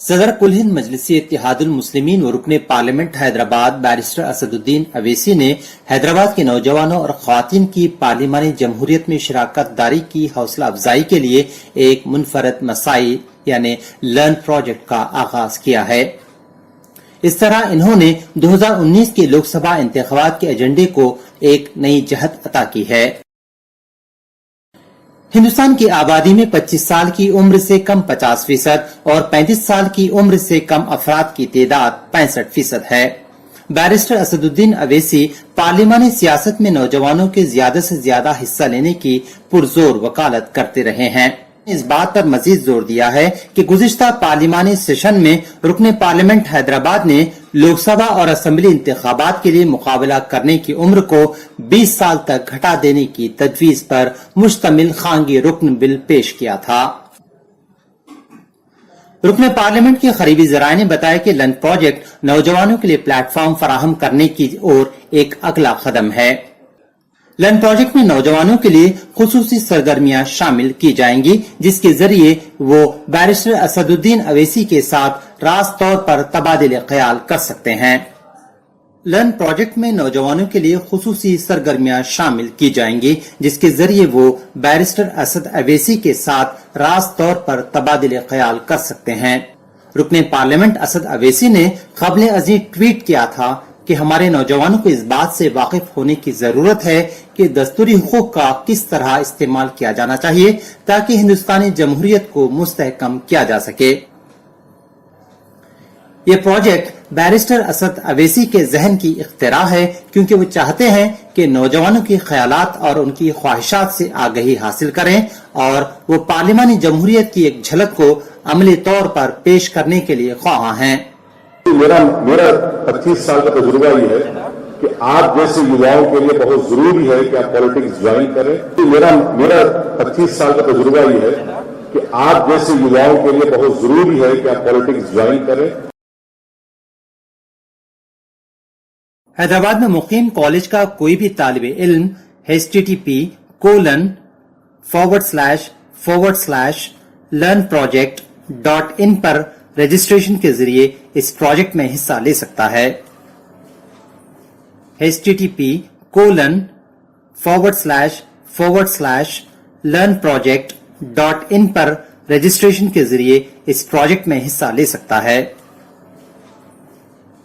صدر کل ہند مجلسی اتحاد المسلمین و رکن پارلیمنٹ حیدرآباد بیرسٹر اسد الدین اویسی نے حیدرآباد کے نوجوانوں اور خواتین کی پارلیمانی جمہوریت میں شراکت داری کی حوصلہ افزائی کے لیے ایک منفرد مساعی یعنی لرن پروجیکٹ کا آغاز کیا ہے۔ اس طرح انہوں نے 2019 کے لوک سبھا انتخابات کے ایجنڈے کو ایک نئی جہت عطا کی ہے۔ ہندوستان کی آبادی میں 25 سال کی عمر سے کم 50% اور 35 سال کی عمر سے کم افراد کی تعداد 65% ہے۔ بیرسٹر اسد الدین اویسی پارلیمانی سیاست میں نوجوانوں کے زیادہ سے زیادہ حصہ لینے کی پرزور وکالت کرتے رہے ہیں۔ اس بات پر مزید زور دیا ہے کہ گزشتہ پارلیمانی سیشن میں رکن پارلیمنٹ حیدرآباد نے لوک سبھا اور اسمبلی انتخابات کے لیے مقابلہ کرنے کی عمر کو 20 سال تک گھٹا دینے کی تجویز پر مشتمل خانگی رکن بل پیش کیا تھا۔ رکن پارلیمنٹ کے قریبی ذرائع نے بتایا کہ لرن پروجیکٹ نوجوانوں کے لیے پلیٹ فارم فراہم کرنے کی اور ایک اگلا قدم ہے۔ لرن پروجیکٹ میں نوجوانوں کے لیے خصوصی سرگرمیاں شامل کی جائیں گی جس کے ذریعے وہ بیرسٹر اسد الدین اویسی کے ساتھ راست طور پر تبادلہ خیال کر سکتے ہیں۔ لرن پروجیکٹ میں نوجوانوں کے لیے خصوصی سرگرمیاں شامل کی جائیں گی جس کے ذریعے وہ بیرسٹر اسد اویسی کے ساتھ راست طور پر تبادلہ خیال کر سکتے ہیں۔ رکن پارلیمنٹ اسد اویسی نے قبل ازیں ٹویٹ کیا تھا کہ ہمارے نوجوانوں کو اس بات سے واقف ہونے کی ضرورت ہے کہ دستوری حقوق کا کس طرح استعمال کیا جانا چاہیے تاکہ ہندوستانی جمہوریت کو مستحکم کیا جا سکے۔ یہ پروجیکٹ بیرسٹر اسد اویسی کے ذہن کی اختراع ہے کیونکہ وہ چاہتے ہیں کہ نوجوانوں کی خیالات اور ان کی خواہشات سے آگہی حاصل کریں اور وہ پارلیمانی جمہوریت کی ایک جھلک کو عملی طور پر پیش کرنے کے لیے خواہاں ہیں۔ میرا 25 سال کا تجربہ یہ ہے کہ آپ جیسے یواؤں کے لیے بہت ضروری ہے کہ آپ پالیٹکس جوائن کریں۔ میرا 25 سال کا تجربہ یہ ہے کہ آپ جیسے یواؤں کے لیے بہت ضروری ہے کہ آپ پالیٹکس جوائن کریں۔ حیدرآباد میں مقیم کالج کا کوئی بھی طالب علم http://learnproject.in پر رجسٹریشن کے ذریعے اس پروجیکٹ میں حصہ لے سکتا ہے۔ http://learnproject.in پر رجسٹریشن کے ذریعے اس پروجیکٹ میں حصہ لے سکتا ہے۔